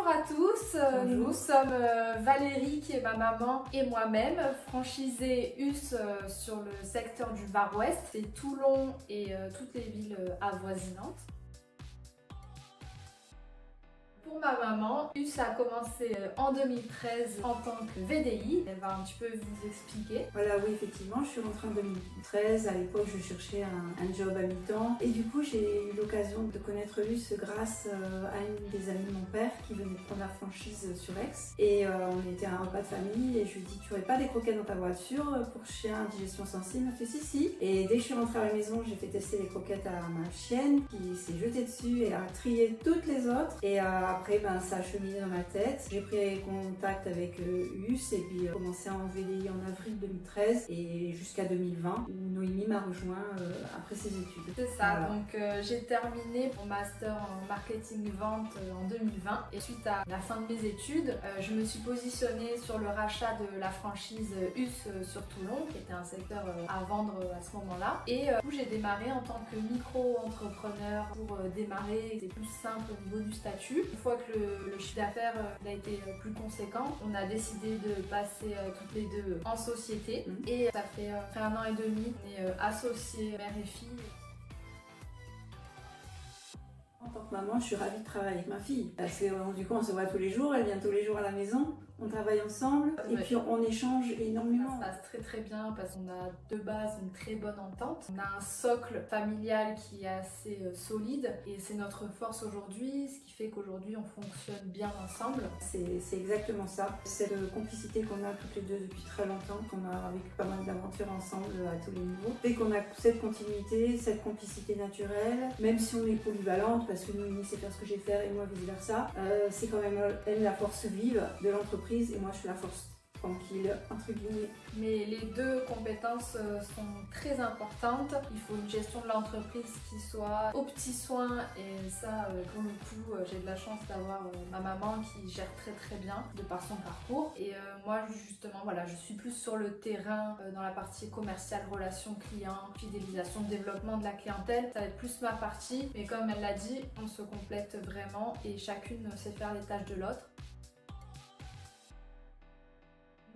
Bonjour à tous, Bonjour. Nous sommes Valérie qui est ma maman et moi-même, franchisée US sur le secteur du Var Ouest, c'est Toulon et toutes les villes avoisinantes. Pour ma maman, US a commencé en 2013 en tant que VDI. Elle va un petit peu vous expliquer. Voilà, oui, effectivement, je suis rentrée en 2013. À l'époque, je cherchais un job à mi-temps. Et du coup, j'ai eu l'occasion de connaître Luce grâce à une des amies de mon père qui venait de prendre la franchise sur Aix. Et on était à un repas de famille et je lui ai dit, tu aurais pas des croquettes dans ta voiture pour chien à digestion sensible? Elle m'a fait si. Et dès que je suis rentrée à la maison, j'ai fait tester les croquettes à ma chienne qui s'est jetée dessus et a trié toutes les autres. Et après, ça a cheminé dans ma tête. J'ai pris contact avec US et puis commencé en VDI en avril 2013 et jusqu'à 2020 où Noémie m'a rejoint après ses études. C'est ça, Voilà. donc j'ai terminé mon master en marketing vente en 2020 et suite à la fin de mes études, je me suis positionnée sur le rachat de la franchise US sur Toulon qui était un secteur à vendre à ce moment-là et où j'ai démarré en tant que micro-entrepreneur pour démarrer, c'était plus simple au niveau du statut. Une fois que le chiffre d'affaires a été plus conséquent, on a décidé de passer toutes les deux en société et ça fait après 1 an et demi, on est associés mère et fille. En tant que maman, je suis ravie de travailler avec ma fille parce que du coup, on se voit tous les jours, elle vient tous les jours à la maison. On travaille ensemble et puis on échange énormément. Ça se passe très bien parce qu'on a de base une très bonne entente. On a un socle familial qui est assez solide et c'est notre force aujourd'hui, ce qui fait qu'aujourd'hui on fonctionne bien ensemble. C'est exactement ça. Cette complicité qu'on a toutes les deux depuis très longtemps, qu'on a vécu pas mal d'aventures ensemble à tous les niveaux, fait qu'on a cette continuité, cette complicité naturelle, même si on est polyvalente parce que Noémie sait faire ce que j'ai fait et moi vice versa, c'est quand même elle la force vive de l'entreprise. Et moi je suis la force tranquille, entre guillemets. Mais les deux compétences sont très importantes. Il faut une gestion de l'entreprise qui soit aux petits soins et ça, pour le coup, j'ai de la chance d'avoir ma maman qui gère très bien de par son parcours. Et moi, justement, voilà, je suis plus sur le terrain dans la partie commerciale, relations clients, fidélisation, développement de la clientèle. Ça va être plus ma partie. Mais comme elle l'a dit, on se complète vraiment et chacune sait faire les tâches de l'autre.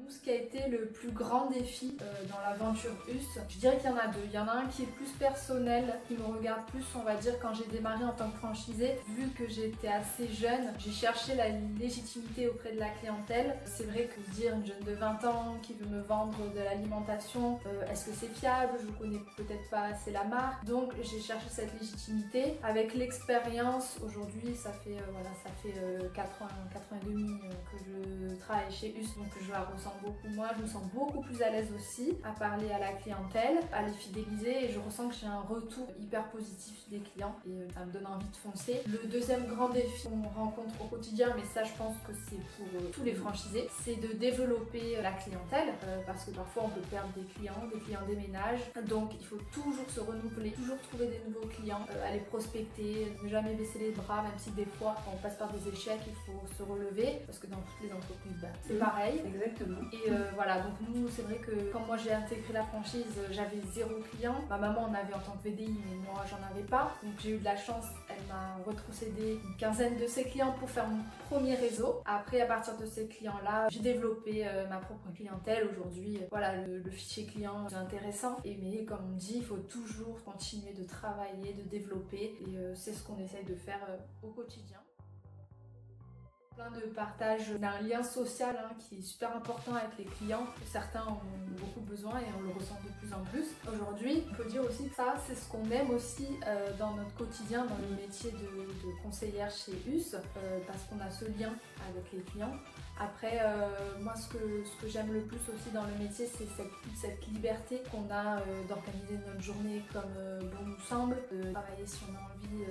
Nous, ce qui a été le plus grand défi dans l'aventure US, je dirais qu'il y en a deux. Il y en a un qui est plus personnel, qui me regarde plus, on va dire, quand j'ai démarré en tant que franchisée. Vu que j'étais assez jeune, j'ai cherché la légitimité auprès de la clientèle. C'est vrai que dire une jeune de 20 ans qui veut me vendre de l'alimentation, est-ce que c'est fiable? Je connais peut-être pas assez la marque. Donc j'ai cherché cette légitimité. Avec l'expérience, aujourd'hui, ça fait 4 ans et demi que je travaille chez US, donc je la ressens beaucoup moins, je me sens beaucoup plus à l'aise aussi à parler à la clientèle, à les fidéliser et je ressens que j'ai un retour hyper positif des clients et ça me donne envie de foncer. Le deuxième grand défi qu'on rencontre au quotidien, mais ça je pense que c'est pour tous les franchisés, c'est de développer la clientèle parce que parfois on peut perdre des clients déménagent, donc il faut toujours se renouveler, toujours trouver des nouveaux clients, aller prospecter, ne jamais baisser les bras, même si des fois on passe par des échecs, il faut se relever parce que dans toutes les entreprises c'est pareil. Exactement. Et voilà, donc nous c'est vrai que quand moi j'ai intégré la franchise, j'avais 0 client. Ma maman en avait en tant que VDI, mais moi j'en avais pas. Donc j'ai eu de la chance, elle m'a retrocédé une quinzaine de ses clients pour faire mon premier réseau. Après, à partir de ces clients-là, j'ai développé ma propre clientèle. Aujourd'hui, voilà, le fichier client est intéressant. Mais comme on dit, il faut toujours continuer de travailler, de développer. Et c'est ce qu'on essaye de faire au quotidien. De partage d'un lien social qui est super important avec les clients. Certains ont beaucoup besoin et on le ressent de plus en plus. Aujourd'hui, on peut dire aussi que ça, c'est ce qu'on aime aussi dans notre quotidien, dans le métier de conseillère chez US, parce qu'on a ce lien avec les clients. Après, moi, ce que j'aime le plus aussi dans le métier, c'est cette liberté qu'on a d'organiser notre journée comme bon nous semble, de travailler si on a envie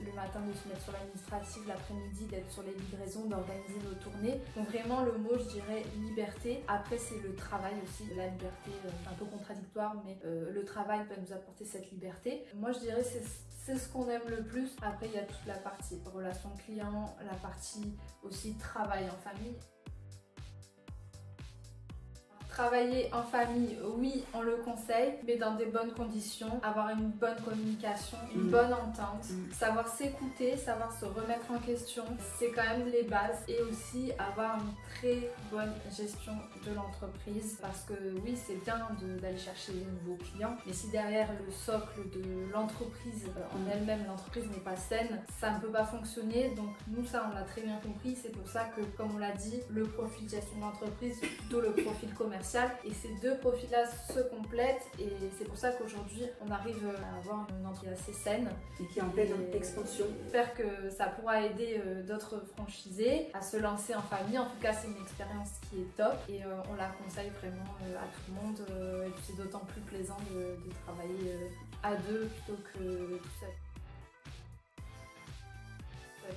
le matin de se mettre sur l'administratif, l'après-midi d'être sur les livraisons, d'organiser nos tournées. Donc vraiment le mot, je dirais liberté. Après, c'est le travail aussi. La liberté, c'est un peu contradictoire, mais le travail peut nous apporter cette liberté. Moi, je dirais c'est ce qu'on aime le plus. Après, il y a toute la partie relation client, la partie aussi travail en famille. Travailler en famille, oui, on le conseille, mais dans des bonnes conditions, avoir une bonne communication, une bonne entente, savoir s'écouter, savoir se remettre en question, c'est quand même les bases, et aussi avoir une très bonne gestion de l'entreprise, parce que oui, c'est bien d'aller chercher des nouveaux clients, mais si derrière le socle de l'entreprise en elle-même, l'entreprise n'est pas saine, ça ne peut pas fonctionner. Donc nous, ça, on l'a très bien compris. C'est pour ça que, comme on l'a dit, le profil de gestion d'entreprise, c'est plutôt le profil commercial, et ces deux profils-là se complètent, et c'est pour ça qu'aujourd'hui, on arrive à avoir une entreprise assez saine et qui est en pleine expansion. J'espère que ça pourra aider d'autres franchisés à se lancer en famille. En tout cas, c'est une expérience qui est top, et on la conseille vraiment à tout le monde. Et puis c'est d'autant plus plaisant de travailler à deux plutôt que tout seul.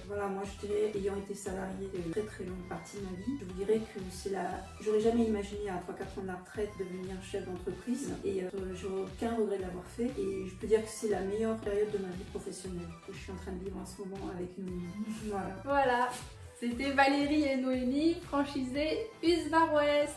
Voilà, moi je dirais, ayant été salariée de très très longue partie de ma vie, je vous dirais que j'aurais jamais imaginé à 3-4 ans de la retraite devenir chef d'entreprise, et j'aurais aucun regret de l'avoir fait, et je peux dire que c'est la meilleure période de ma vie professionnelle que je suis en train de vivre en ce moment avec Noémie. Voilà. Voilà, c'était Valérie et Noémie, franchisées US Bar West.